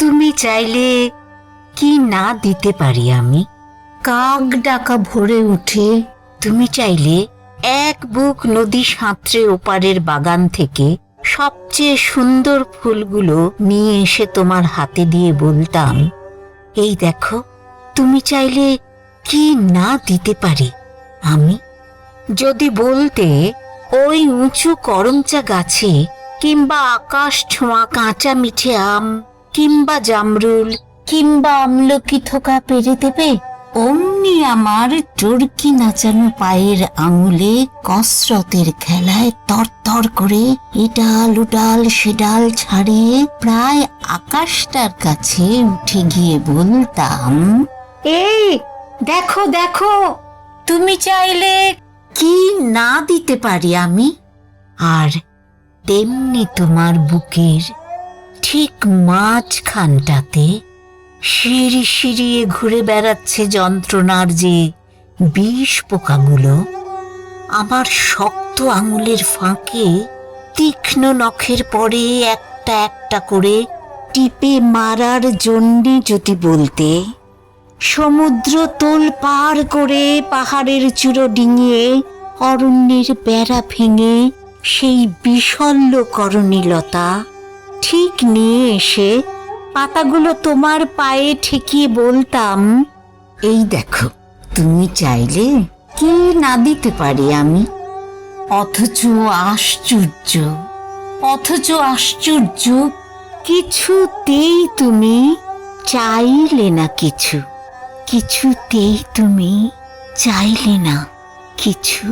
তুমি চাইলে কি না দিতে পারি আমি? কাক ডাকা ভরে উঠে তুমি চাইলে এক বুক নদী সাঁতরে ওপারের বাগান থেকে সবচেয়ে সুন্দর ফুলগুলো নিয়ে এসে তোমার হাতে দিয়ে বলতাম, এই দেখো। তুমি চাইলে কি না দিতে পারি আমি? যদি বলতে ওই উঁচু করমচা গাছে কিংবা আকাশ ছোঁয়া কাঁচা মিঠে আম কিংবা জামরুল কিংবা আমলকি থোকা পেরে দেবে, অমনি আমার টুরকি নাচানো পায়ের আঙুলে কসরতের খেলায় তরতর করে এডাল উডাল সেডাল ছাড়িয়ে প্রায় আকাশটার কাছে উঠে গিয়ে বলতাম, এই দেখো দেখো, তুমি চাইলে কি না দিতে পারি আমি? আর তেমনি তোমার বুকের ঠিক মাঝখানটাতে সিঁড়ি সিঁড়িয়ে ঘুরে বেড়াচ্ছে যন্ত্রণার যে বিষ পোকাগুলো আমার শক্ত আঙুলের ফাঁকে তীক্ষ্ণ নখের পরে একটা একটা করে টিপে মারার জন্যে যদি বলতে, সমুদ্র তোল পার করে পাহাড়ের চূড়ো ডিঙিয়ে অরণ্যের বেড়া ভেঙে সেই বিশল্য করণীলতা ঠিক নিয়ে এসে পাতাগুলো তোমার পায়ে ঠেকিয়ে বলতাম, এই দেখো, তুমি চাইলে কি না দিতে পারি আমি? অথচ আশ্চর্য কিছুতেই তুমি চাইলে না কিছুতেই তুমি চাইলে না কিছু।